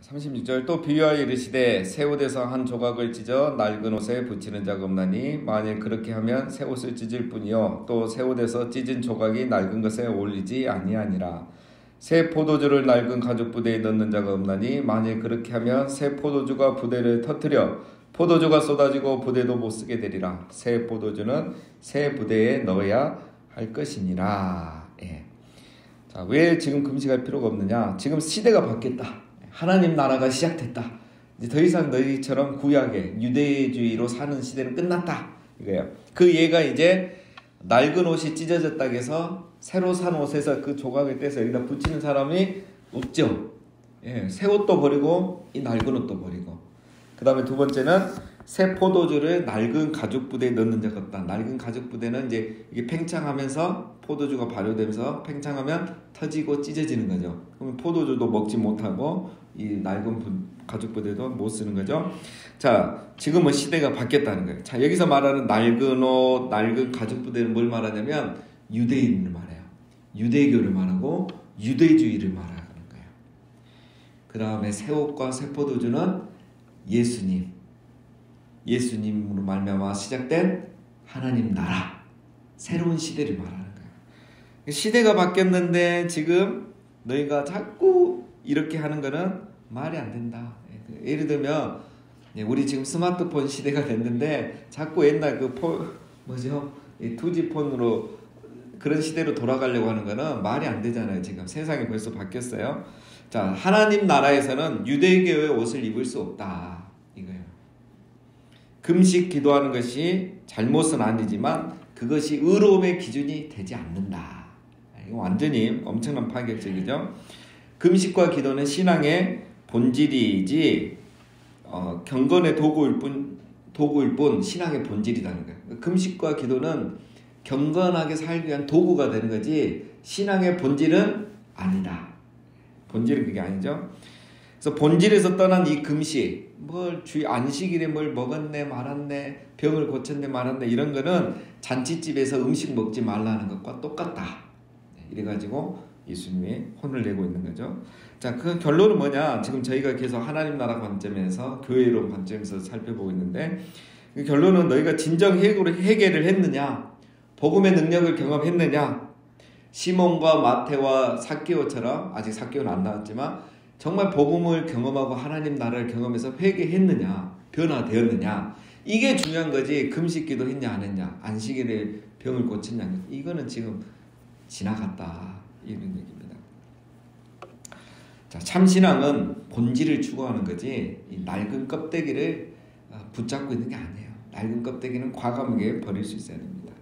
36절 또 비유하여 이르시되 새 옷에서 한 조각을 찢어 낡은 옷에 붙이는 자가 없나니 만일 그렇게 하면 새 옷을 찢을 뿐이요 또 새 옷에서 찢은 조각이 낡은 것에 어울리지 아니하니라. 새 포도주를 낡은 가죽 부대에 넣는 자가 없나니 만일 그렇게 하면 새 포도주가 부대를 터뜨려 포도주가 쏟아지고 부대도 못 쓰게 되리라. 새 포도주는 새 부대에 넣어야 할 것이니라. 예. 자, 왜 지금 금식할 필요가 없느냐? 지금 시대가 바뀌었다. 하나님 나라가 시작됐다. 이제 더 이상 너희처럼 구약의 유대주의로 사는 시대는 끝났다. 이거예요. 그 예가 이제 낡은 옷이 찢어졌다고 해서 새로 산 옷에서 그 조각을 떼서 여기다 붙이는 사람이 없죠. 예, 새 옷도 버리고 이 낡은 옷도 버리고. 그 다음에 두 번째는 새 포도주를 낡은 가죽 부대에 넣는 자가 없다. 낡은 가죽 부대는 이제 이게 팽창하면서 포도주가 발효되면서 팽창하면 터지고 찢어지는 거죠. 그러면 포도주도 먹지 못하고 이 낡은 가죽 부대도 못 쓰는 거죠. 자, 지금은 시대가 바뀌었다는 거예요. 자, 여기서 말하는 낡은 옷, 낡은 가죽 부대는 뭘 말하냐면 유대인을 말해요. 유대교를 말하고 유대주의를 말하는 거예요. 그 다음에 새 옷과 새 포도주는 예수님으로 말미암아 시작된 하나님 나라, 새로운 시대를 말하는 거예요. 시대가 바뀌었는데 지금 너희가 자꾸 이렇게 하는 거는 말이 안 된다. 예를 들면 우리 지금 스마트폰 시대가 됐는데 자꾸 옛날 이 투지폰으로 그런 시대로 돌아가려고 하는 거는 말이 안 되잖아요. 지금 세상이 벌써 바뀌었어요. 자, 하나님 나라에서는 유대교의 옷을 입을 수 없다. 이거예요. 금식 기도하는 것이 잘못은 아니지만 그것이 의로움의 기준이 되지 않는다. 이거 완전히 엄청난 파격적이죠. 금식과 기도는 신앙의 본질이지 경건의 도구일 뿐 신앙의 본질이라는 거예요. 금식과 기도는 경건하게 살기 위한 도구가 되는 거지 신앙의 본질은 아니다. 본질은 그게 아니죠. 그래서 본질에서 떠난 이 금식, 안식일에 뭘 먹었네 말았네, 병을 고쳤네 말았네, 이런 거는 잔치집에서 음식 먹지 말라는 것과 똑같다. 이래가지고 예수님이 혼을 내고 있는 거죠. 자, 그 결론은 뭐냐? 지금 저희가 계속 하나님 나라 관점에서, 교회론 관점에서 살펴보고 있는데, 그 결론은 너희가 진정 해결을 했느냐? 복음의 능력을 경험했느냐? 시몬과 마태와 삭개오처럼, 아직 삭개오는 안 나왔지만 정말 복음을 경험하고 하나님 나라를 경험해서 회개했느냐, 변화되었느냐, 이게 중요한 거지. 금식기도 했냐 안 했냐, 안식일에 병을 고쳤냐, 이거는 지금 지나갔다, 이런 얘기입니다. 자, 참신앙은 본질을 추구하는 거지 이 낡은 껍데기를 붙잡고 있는 게 아니에요. 낡은 껍데기는 과감하게 버릴 수 있어야 됩니다.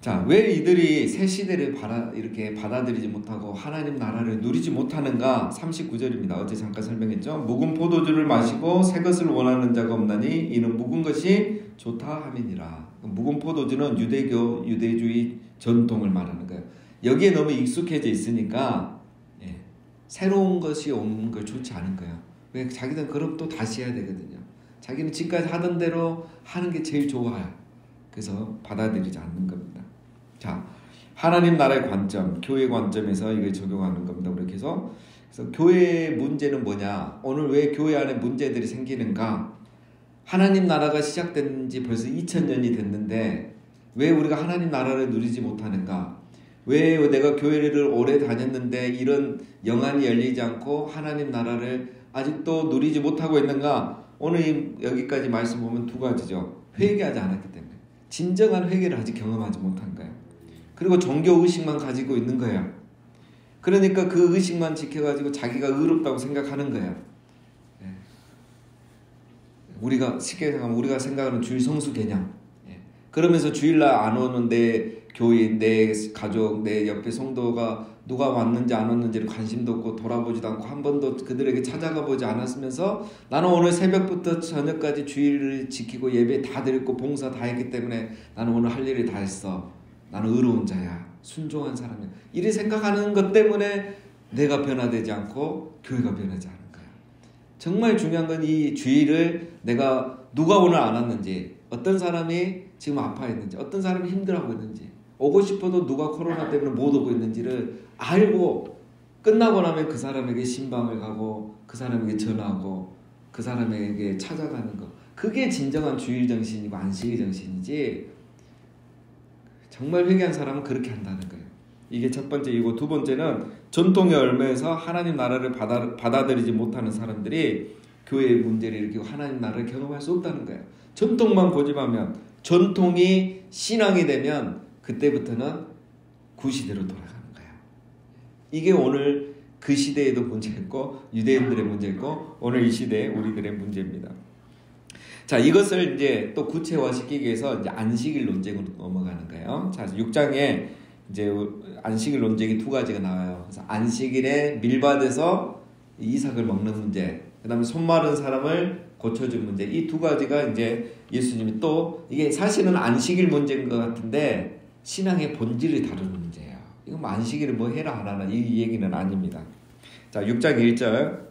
자, 왜 이들이 새 시대를 이렇게 받아들이지 못하고 하나님 나라를 누리지 못하는가? 39절입니다. 어제 잠깐 설명했죠. 묵은 포도주를 마시고 새 것을 원하는 자가 없나니 이는 묵은 것이 좋다 함이니라. 묵은 포도주는 유대주의 전통을 말하는 거예요. 여기에 너무 익숙해져 있으니까 새로운 것이 오는 걸 좋지 않은 거예요. 왜? 자기는 그럼 또 다시 해야 되거든요. 자기는 지금까지 하던 대로 하는 게 제일 좋아요. 그래서 받아들이지 않는 겁니다. 자, 하나님 나라의 관점, 교회 관점에서 이걸 적용하는 겁니다. 그래서 교회의 문제는 뭐냐? 오늘 왜 교회 안에 문제들이 생기는가? 하나님 나라가 시작된 지 벌써 2000년이 됐는데 왜 우리가 하나님 나라를 누리지 못하는가? 왜 내가 교회를 오래 다녔는데 이런 영안이 열리지 않고 하나님 나라를 아직도 누리지 못하고 있는가? 오늘 여기까지 말씀 보면 두 가지죠. 회개하지 않았기 때문에. 진정한 회개를 아직 경험하지 못한 거예요. 그리고 종교의식만 가지고 있는 거예요. 그러니까 그 의식만 지켜가지고 자기가 의롭다고 생각하는 거예요. 우리가 쉽게 생각하면 우리가 생각하는 주일 성수 개념. 그러면서 주일날 안 오는 내 교인, 내 가족, 내 옆에 성도가 누가 왔는지 안 왔는지를 관심도 없고 돌아보지도 않고 한 번도 그들에게 찾아가 보지 않았으면서 나는 오늘 새벽부터 저녁까지 주일을 지키고 예배 다 드렸고 봉사 다 했기 때문에 나는 오늘 할 일을 다 했어. 나는 의로운 자야. 순종한 사람이야. 이렇게 생각하는 것 때문에 내가 변화되지 않고 교회가 변하지 않은 거야. 정말 중요한 건 이 주일을 내가 누가 오늘 안 왔는지, 어떤 사람이 지금 아파했는지, 어떤 사람이 힘들어하고 있는지, 오고 싶어도 누가 코로나 때문에 못 오고 있는지를 알고 끝나고 나면 그 사람에게 신방을 가고 그 사람에게 전하고 그 사람에게 찾아가는 거, 그게 진정한 주일 정신이고 안식의 정신이지. 정말 회개한 사람은 그렇게 한다는 거예요. 이게 첫 번째이고, 두 번째는 전통에 얽매여서 하나님 나라를 받아들이지 못하는 사람들이 교회의 문제를 일으키고 하나님 나라를 경험할 수 없다는 거예요. 전통만 고집하면, 전통이 신앙이 되면 그때부터는 구시대로 돌아가는 거예요. 이게 오늘 그 시대에도 문제였고 유대인들의 문제였고 오늘 이 시대에 우리들의 문제입니다. 자, 이것을 이제 또 구체화시키기 위해서 이제 안식일 논쟁으로 넘어가는 거예요. 자, 6장에 이제 안식일 논쟁이 두 가지가 나와요. 그래서 안식일에 밀밭에서 이삭을 먹는 문제, 그 다음에 손 마른 사람을 고쳐준 문제, 이 두 가지가 이제 예수님이 또, 이게 사실은 안식일 문제인 것 같은데 신앙의 본질을 다루는 문제예요. 이거 뭐 안식일을 뭐 해라 안 하나 이 얘기는 아닙니다. 자, 6장 1절.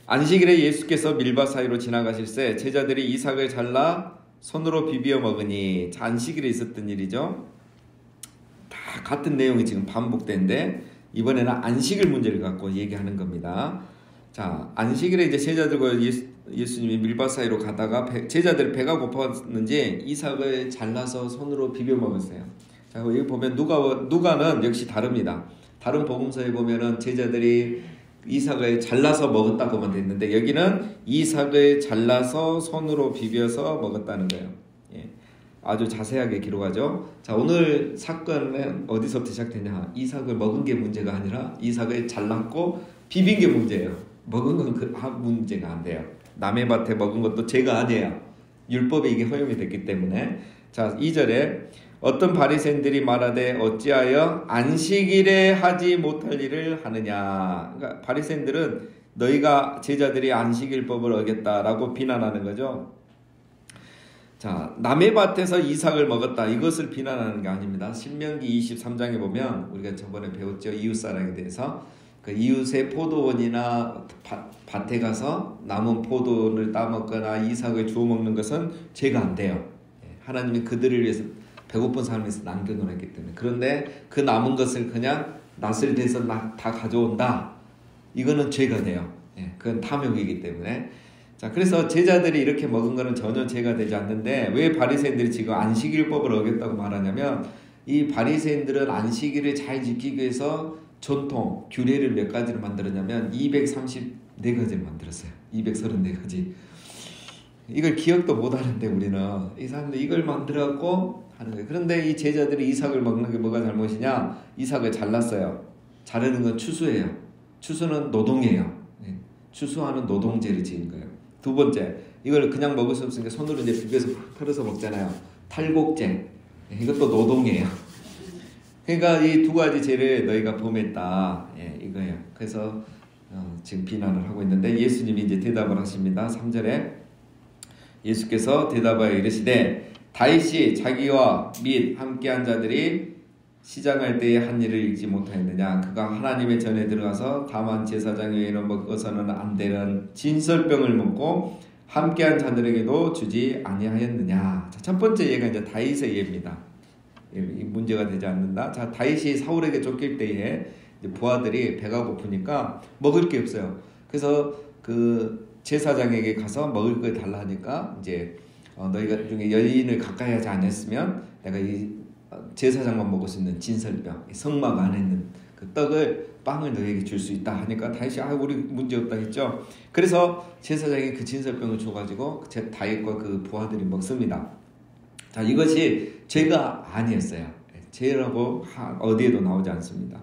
안식일에 예수께서 밀밭 사이로 지나가실새 제자들이 이삭을 잘라 손으로 비비어 먹으니. 자, 안식일에 있었던 일이죠. 다 같은 내용이 지금 반복되는데 이번에는 안식일 문제를 갖고 얘기하는 겁니다. 자, 안식일에 이제 제자들과 예수님이 밀밭 사이로 가다가 제자들이 배가 고팠는지 이삭을 잘라서 손으로 비벼 먹었어요. 자, 여기 보면 누가는 역시 다릅니다. 다른 복음서에 보면은 제자들이 이삭을 잘라서 먹었다고만 됐는데 여기는 이삭을 잘라서 손으로 비벼서 먹었다는 거예요. 예, 아주 자세하게 기록하죠. 자, 오늘 사건은 어디서부터 시작되냐? 이삭을 먹은 게 문제가 아니라 이삭을 잘랐고 비빈 게 문제예요. 먹은 건 그 문제가 안 돼요. 남의 밭에 먹은 것도 죄가 아니에요. 율법에 이게 허용이 됐기 때문에. 자, 2절에 어떤 바리새인들이 말하되 어찌하여 안식일에 하지 못할 일을 하느냐. 그러니까 바리새인들은 너희가 제자들이 안식일법을 어겼다라고 비난하는 거죠. 자, 남의 밭에서 이삭을 먹었다, 이것을 비난하는 게 아닙니다. 신명기 23장에 보면 우리가 저번에 배웠죠. 이웃사랑에 대해서. 그 이웃의 포도원이나 밭에 가서 남은 포도를 따먹거나 이삭을 주워 먹는 것은 죄가 안 돼요. 하나님이 그들을 위해서 배고픈 사람에서 남겨놓았기 때문에. 그런데 그 남은 것을 그냥 낫을 대서 다 가져온다, 이거는 죄가 돼요. 그건 탐욕이기 때문에. 자, 그래서 제자들이 이렇게 먹은 거는 전혀 죄가 되지 않는데 왜 바리새인들이 지금 안식일법을 어겼다고 말하냐면, 이 바리새인들은 안식일을 잘 지키기 위해서 전통, 규례를 몇 가지를 만들었냐면 234가지를 만들었어요. 234가지. 이걸 기억도 못하는데 우리는, 이 사람들 이걸 만들어갖고 하는 거예요. 그런데 이 제자들이 이삭을 먹는 게 뭐가 잘못이냐? 이삭을 잘랐어요. 자르는 건 추수예요. 추수는 노동이에요. 추수하는 노동제를 지은 거예요. 두 번째, 이걸 그냥 먹을 수 없으니까 손으로 이제 비벼서 털어서 먹잖아요. 탈곡제. 이것도 노동이에요. 그러니까 이 두 가지 죄를 너희가 범했다, 이거예요. 그래서 지금 비난을 하고 있는데 예수님이 이제 대답을 하십니다. 3절에 예수께서 대답하여 이르시되 다윗이 자기와 및 함께한 자들이 시장할 때에 한 일을 읽지 못하였느냐. 그가 하나님의 전에 들어가서 다만 제사장 외에는 먹어서는 안 되는 진설병을 먹고 함께한 자들에게도 주지 아니하였느냐. 자, 첫 번째 예가 이제 다윗의 예입니다. 문제가 되지 않는다. 자, 다윗이 사울에게 쫓길 때에 이제 부하들이 배가 고프니까 먹을 게 없어요. 그래서 그 제사장에게 가서 먹을 걸 달라 하니까 이제 너희가 중에 여인을 가까이 하지 않았으면 내가 이 제사장만 먹을 수 있는 진설병, 성막 안에 있는 그 빵을 너희에게 줄 수 있다 하니까 다윗이 우리 문제 없다 했죠. 그래서 제사장이 그 진설병을 줘가지고 다윗과 그 부하들이 먹습니다. 자, 이것이 죄가 아니었어요. 죄라고 어디에도 나오지 않습니다.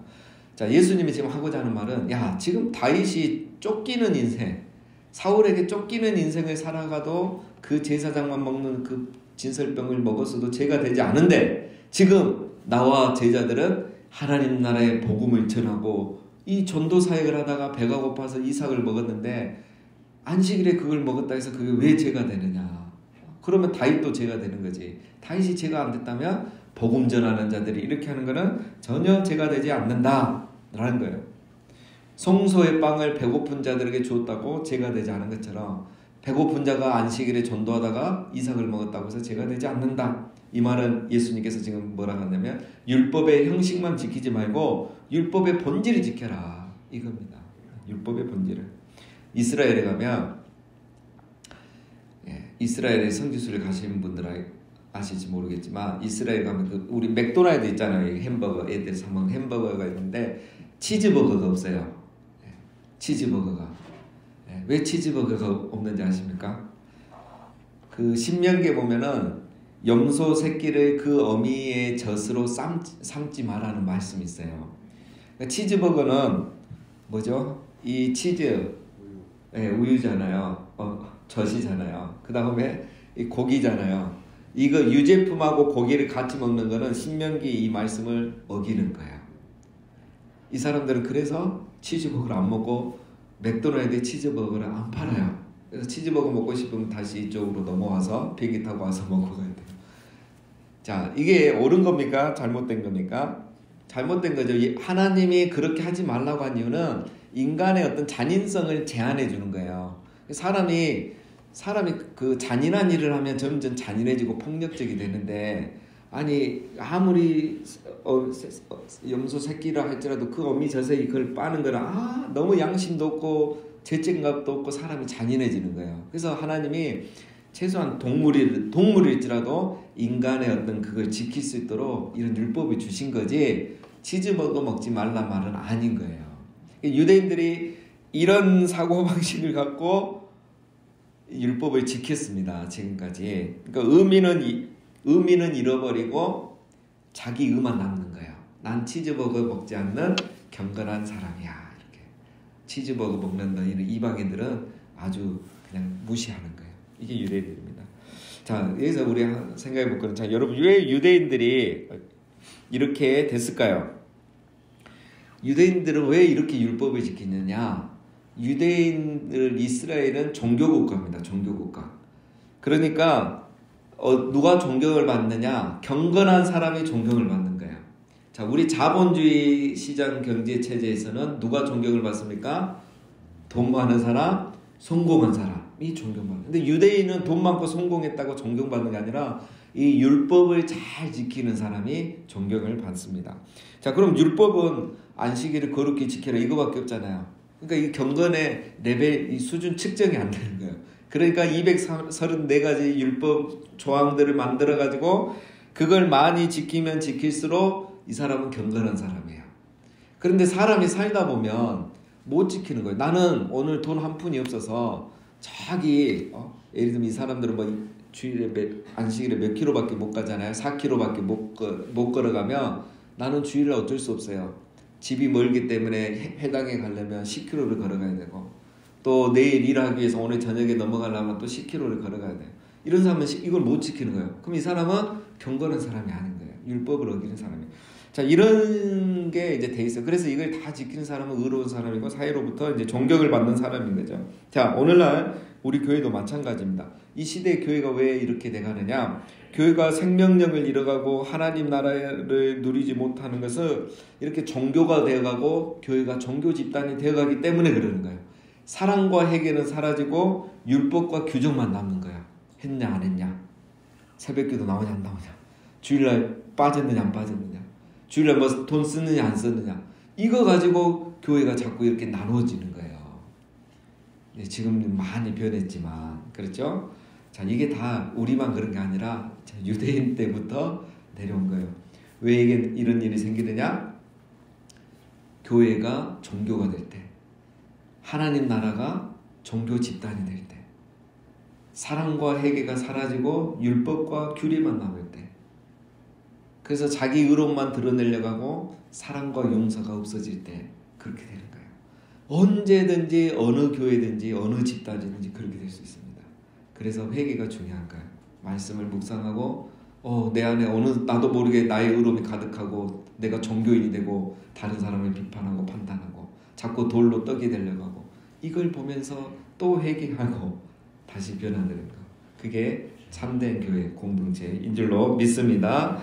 자, 예수님이 지금 하고자 하는 말은, 야, 지금 다윗이 쫓기는 인생, 사울에게 쫓기는 인생을 살아가도 그 제사장만 먹는 그 진설병을 먹었어도 죄가 되지 않은데, 지금 나와 제자들은 하나님 나라의 복음을 전하고 이 전도 사역을 하다가 배가 고파서 이삭을 먹었는데 안식일에 그걸 먹었다 해서 그게 왜 죄가 되느냐? 그러면 다윗도 죄가 되는 거지. 다윗이 죄가 안 됐다면 복음 전하는 자들이 이렇게 하는 거는 전혀 죄가 되지 않는다라는 거예요. 성소의 빵을 배고픈 자들에게 주었다고 죄가 되지 않은 것처럼 배고픈 자가 안식일에 전도하다가 이삭을 먹었다고 해서 죄가 되지 않는다. 이 말은 예수님께서 지금 뭐라고 하냐면 율법의 형식만 지키지 말고 율법의 본질을 지켜라 이겁니다. 율법의 본질을. 이스라엘에 가면 이스라엘에 성지순례 가시는 분들 아실지 모르겠지만 이스라엘 가면 그 우리 맥도날드 있잖아요. 햄버거 애들 사 먹는 햄버거가 있는데 치즈버거가 없어요. 치즈버거가. 왜 치즈버거가 없는지 아십니까? 그 신명기에 보면은 염소 새끼를 그 어미의 젖으로 삶지 말라는 말씀이 있어요. 그러니까 치즈버거는 뭐죠? 이 치즈, 우유잖아요. 젖이잖아요. 그 다음에 이 고기잖아요. 이거 유제품하고 고기를 같이 먹는 거는 신명기 이 말씀을 어기는 거예요. 이 사람들은 그래서 치즈버거를 안 먹고 맥도날드에 치즈버거를 안 팔아요. 그래서 치즈버거 먹고 싶으면 다시 이쪽으로 넘어와서 비행기 타고 와서 먹고 가야 돼요. 자, 이게 옳은 겁니까? 잘못된 겁니까? 잘못된 거죠. 하나님이 그렇게 하지 말라고 한 이유는 인간의 어떤 잔인성을 제한해 주는 거예요. 사람이 그 잔인한 일을 하면 점점 잔인해지고 폭력적이 되는데, 아니 아무리 염소 새끼라 할지라도 그 어미 젖에 그걸 빠는 거는 너무 양심도 없고 죄책감도 없고 사람이 잔인해지는 거예요. 그래서 하나님이 최소한 동물일지라도 인간의 어떤 그걸 지킬 수 있도록 이런 율법을 주신 거지, 치즈버거 먹지 말라 말은 아닌 거예요. 유대인들이 이런 사고방식을 갖고 율법을 지켰습니다. 지금까지. 그러니까 의미는 잃어버리고 자기 의만 남는 거예요. 난 치즈버거 먹지 않는 경건한 사람이야. 이렇게. 치즈버거 먹는다 이런 이방인들은 아주 그냥 무시하는 거예요. 이게 유대인들입니다. 자, 여기서 우리 생각해 볼 거는, 자, 여러분 왜 유대인들이 이렇게 됐을까요? 유대인들은 왜 이렇게 율법을 지키느냐? 이스라엘은 종교국가입니다. 종교국가. 그러니까 누가 존경을 받느냐? 경건한 사람이 존경을 받는 거예요. 자, 우리 자본주의 시장 경제 체제에서는 누가 존경을 받습니까? 돈 많은 사람, 성공한 사람이 존경받는. 근데 유대인은 돈 많고 성공했다고 존경받는 게 아니라 이 율법을 잘 지키는 사람이 존경을 받습니다. 자, 그럼 율법은 안식일을 거룩히 지켜라 이거밖에 없잖아요. 그러니까 이 경건의 레벨, 이 수준 측정이 안 되는 거예요. 그러니까 234가지 율법 조항들을 만들어 가지고 그걸 많이 지키면 지킬수록 이 사람은 경건한 사람이에요. 그런데 사람이 살다 보면 못 지키는 거예요. 나는 오늘 돈 한 푼이 없어서 예를 들면 이 사람들은 뭐 주일에 안식일에 몇 킬로밖에 못 가잖아요. 4킬로밖에 못 걸어가면 나는 주일에 어쩔 수 없어요. 집이 멀기 때문에 회당에 가려면 10킬로를 걸어가야 되고, 또 내일 일하기 위해서 오늘 저녁에 넘어가려면 또 10킬로를 걸어가야 돼요. 이런 사람은 이걸 못 지키는 거예요. 그럼 이 사람은 경건한 사람이 아닌 거예요. 율법을 어기는 사람이에요. 자, 이런 게 이제 돼 있어요. 그래서 이걸 다 지키는 사람은 의로운 사람이고 사회로부터 이제 존경을 받는 사람인 거죠. 자, 오늘날 우리 교회도 마찬가지입니다. 이 시대의 교회가 왜 이렇게 돼가느냐? 교회가 생명력을 잃어가고 하나님 나라를 누리지 못하는 것은 이렇게 종교가 되어가고 교회가 종교 집단이 되어가기 때문에 그러는 거예요. 사랑과 회개는 사라지고 율법과 규정만 남는 거야. 했냐 안 했냐? 새벽기도 나오냐 안 나오냐? 주일날 빠졌느냐 안 빠졌느냐? 주일날 뭐 돈 쓰느냐 안 쓰느냐? 이거 가지고 교회가 자꾸 이렇게 나누어지는 거예요. 네, 지금 많이 변했지만 그렇죠? 자, 이게 다 우리만 그런 게 아니라 유대인 때부터 내려온 거예요. 왜 이런 일이 생기느냐? 교회가 종교가 될 때, 하나님 나라가 종교 집단이 될 때, 사랑과 회개가 사라지고 율법과 규례만 남을 때, 그래서 자기 의로움만 드러내려고 하고 사랑과 용서가 없어질 때 그렇게 되는 거예요. 언제든지 어느 교회든지 어느 집단이든지 그렇게 될 수 있습니다. 그래서 회개가 중요한 거예요. 말씀을 묵상하고 내 안에 나도 모르게 나의 의로움이 가득하고 내가 종교인이 되고 다른 사람을 비판하고 판단하고 자꾸 돌로 떡이 되려고 하고, 이걸 보면서 또 회개하고 다시 변화되는 거, 그게 참된 교회 공동체인 줄로 믿습니다.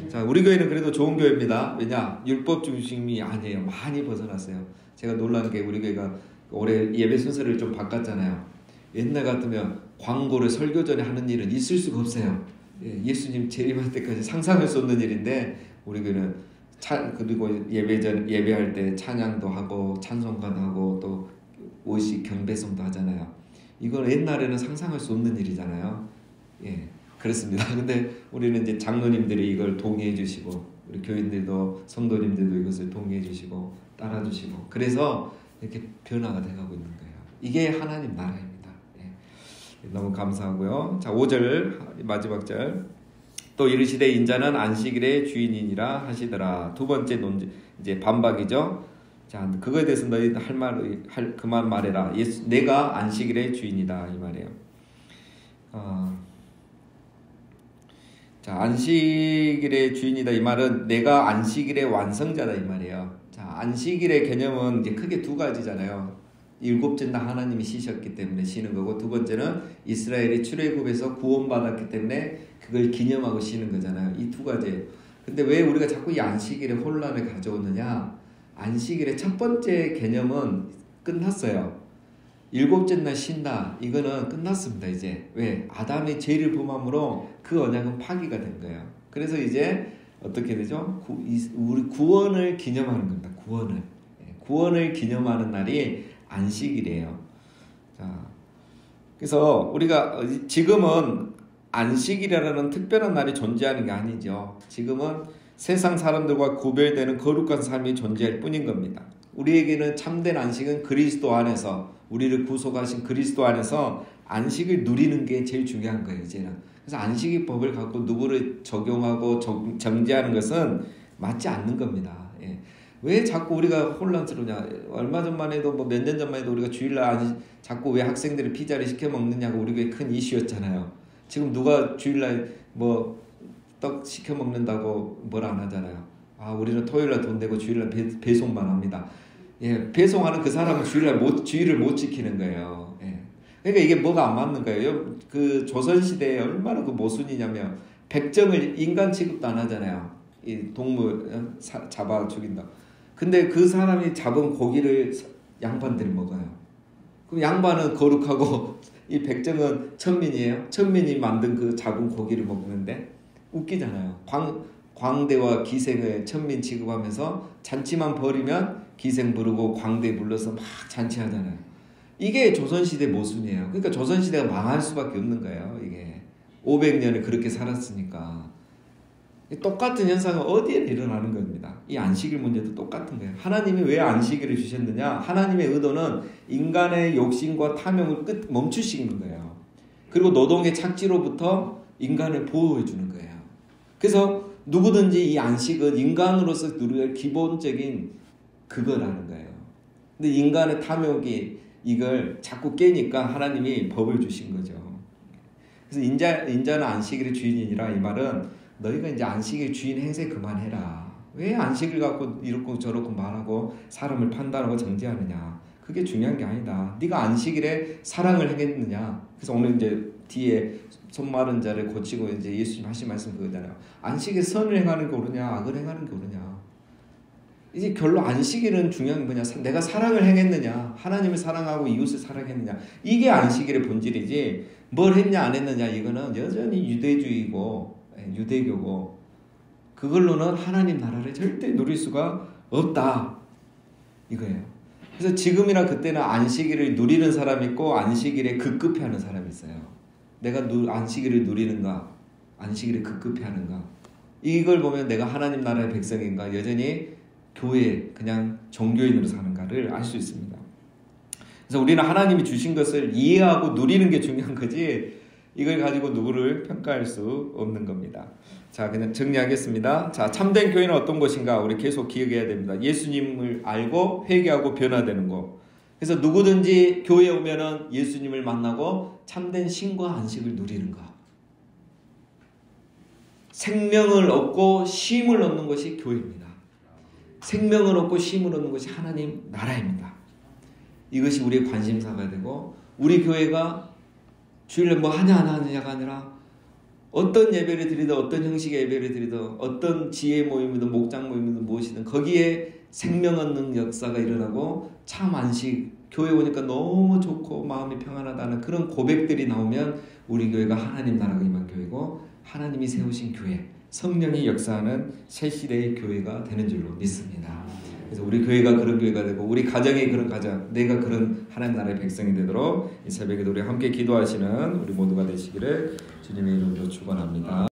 자, 우리 교회는 그래도 좋은 교회입니다. 왜냐? 율법 중심이 아니에요. 많이 벗어났어요. 제가 놀란 게 우리 교회가 올해 예배 순서를 좀 바꿨잖아요. 옛날 같으면 광고를 설교 전에 하는 일은 있을 수가 없어요. 예수님 재림할 때까지 상상할 수 없는 일인데 우리 교회는 그리고 예배할 때 찬양도 하고 찬송가도 하고 또 오직 경배송도 하잖아요. 이건 옛날에는 상상할 수 없는 일이잖아요. 예, 그렇습니다. 근데 우리는 이제 장로님들이 이걸 동의해 주시고 우리 교인들도 성도님들도 이것을 동의해 주시고 따라 주시고 그래서 이렇게 변화가 돼가고 있는 거예요. 이게 하나님 나라입니다. 예, 너무 감사하고요. 자, 5절 마지막 절. 또 이르시되 인자는 안식일의 주인이니라 하시더라. 두 번째 논지 이제 반박이죠. 자, 그거에 대해서 너희 그만 말해라. 내가 안식일의 주인이다 이 말이에요. 자, 안식일의 주인이다 이 말은 내가 안식일의 완성자다 이 말이에요. 자, 안식일의 개념은 이제 크게 두 가지잖아요. 일곱째 날 하나님이 쉬셨기 때문에 쉬는 거고, 두 번째는 이스라엘이 출애굽에서 구원받았기 때문에 그걸 기념하고 쉬는 거잖아요. 이 두 가지예요. 근데 왜 우리가 자꾸 이 안식일에 혼란을 가져오느냐? 안식일의 첫 번째 개념은 끝났어요. 일곱째 날 쉰다. 이거는 끝났습니다. 이제 왜? 아담이 죄를 범함으로 그 언약은 파기가 된 거예요. 그래서 이제 어떻게 되죠? 우리 구원을 기념하는 겁니다. 구원을 기념하는 날이 안식일이에요. 자, 그래서 우리가 지금은 안식일이라는 특별한 날이 존재하는 게 아니죠. 지금은 세상 사람들과 구별되는 거룩한 삶이 존재할 뿐인 겁니다. 우리에게는 참된 안식은 그리스도 안에서, 우리를 구속하신 그리스도 안에서 안식을 누리는 게 제일 중요한 거예요, 이제는. 그래서 안식일 법을 갖고 누구를 적용하고 정죄하는 것은 맞지 않는 겁니다. 예. 왜 자꾸 우리가 혼란스러우냐? 얼마 전만 해도 몇 년 전만 해도 우리가 주일날 자꾸 왜 학생들이 피자를 시켜 먹느냐고 우리 교회 큰 이슈였잖아요. 지금 누가 주일날 떡 시켜 먹는다고 뭘 안 하잖아요. 아, 우리는 토요일날 돈 내고 주일날 배송만 합니다. 예, 배송하는 그 사람은 주일을 못 지키는 거예요. 예. 그러니까 이게 뭐가 안 맞는 거예요. 그 조선시대에 얼마나 그 모순이냐면, 백정을 인간 취급도 안 하잖아요. 이 동물 잡아 죽인다. 근데 그 사람이 잡은 고기를 양반들이 먹어요. 그럼 양반은 거룩하고 이 백정은 천민이에요. 천민이 만든 그 잡은 고기를 먹는데 웃기잖아요. 광대와 기생을 천민 취급하면서 잔치만 벌이면 기생 부르고 광대 불러서 막 잔치하잖아요. 이게 조선시대 모순이에요. 그러니까 조선시대가 망할 수밖에 없는 거예요. 이게 500년을 그렇게 살았으니까. 똑같은 현상은 어디에 일어나는 겁니다. 이 안식일 문제도 똑같은 거예요. 하나님이 왜 안식일을 주셨느냐? 하나님의 의도는 인간의 욕심과 탐욕을 멈추시는 거예요. 그리고 노동의 착취로부터 인간을 보호해 주는 거예요. 그래서 누구든지 이 안식은 인간으로서 누릴 기본적인 그거라는 거예요. 근데 인간의 탐욕이 이걸 자꾸 깨니까 하나님이 법을 주신 거죠. 그래서 인자는 안식일의 주인이니라 이 말은 너희가 이제 안식일 주인 행세 그만해라. 왜 안식일 갖고 이렇고 저렇고 말하고 사람을 판단하고 정죄하느냐. 그게 중요한 게 아니다. 네가 안식일에 사랑을 행했느냐. 그래서 오늘 이제 뒤에 손 마른 자를 고치고 이제 예수님 하신 말씀 그거잖아요. 안식일에 선을 행하는 게 옳으냐, 악을 행하는 게 옳으냐. 이제 결론 안식일은 중요한 게 뭐냐. 내가 사랑을 행했느냐, 하나님을 사랑하고 이웃을 사랑했느냐. 이게 안식일의 본질이지 뭘 했냐 안 했느냐 이거는 여전히 유대교고 그걸로는 하나님 나라를 절대 누릴 수가 없다 이거예요. 그래서 지금이나 그때나 안식일을 누리는 사람이 있고 안식일에 급급해하는 사람이 있어요. 내가 안식일을 누리는가, 안식일에 급급해하는가. 이걸 보면 내가 하나님 나라의 백성인가, 여전히 교회 그냥 종교인으로 사는가를 알 수 있습니다. 그래서 우리는 하나님이 주신 것을 이해하고 누리는 게 중요한 거지 이걸 가지고 누구를 평가할 수 없는 겁니다. 자, 그냥 정리하겠습니다. 자, 참된 교회는 어떤 것인가 우리 계속 기억해야 됩니다. 예수님을 알고 회개하고 변화되는 것. 그래서 누구든지 교회에 오면은 예수님을 만나고 참된 신과 안식을 누리는 것. 생명을 얻고 쉼을 얻는 것이 교회입니다. 생명을 얻고 쉼을 얻는 것이 하나님 나라입니다. 이것이 우리의 관심사가 되고, 우리 교회가 주일에 뭐 하냐 안 하느냐가 아니라 어떤 예배를 드리든 어떤 형식의 예배를 드리든 어떤 지혜 모임이든 목장 모임이든 무엇이든 거기에 생명 얻는 역사가 일어나고 참 안식, 교회 오니까 너무 좋고 마음이 평안하다는 그런 고백들이 나오면 우리 교회가 하나님 나라가 임한 교회고 하나님이 세우신 교회, 성령이 역사하는 새 시대의 교회가 되는 줄로 믿습니다. 그래서 우리 교회가 그런 교회가 되고 우리 가정이 그런 가정, 내가 그런 하나님 나라의 백성이 되도록 이 새벽에도 우리 함께 기도하시는 우리 모두가 되시기를 주님의 이름으로 축원합니다.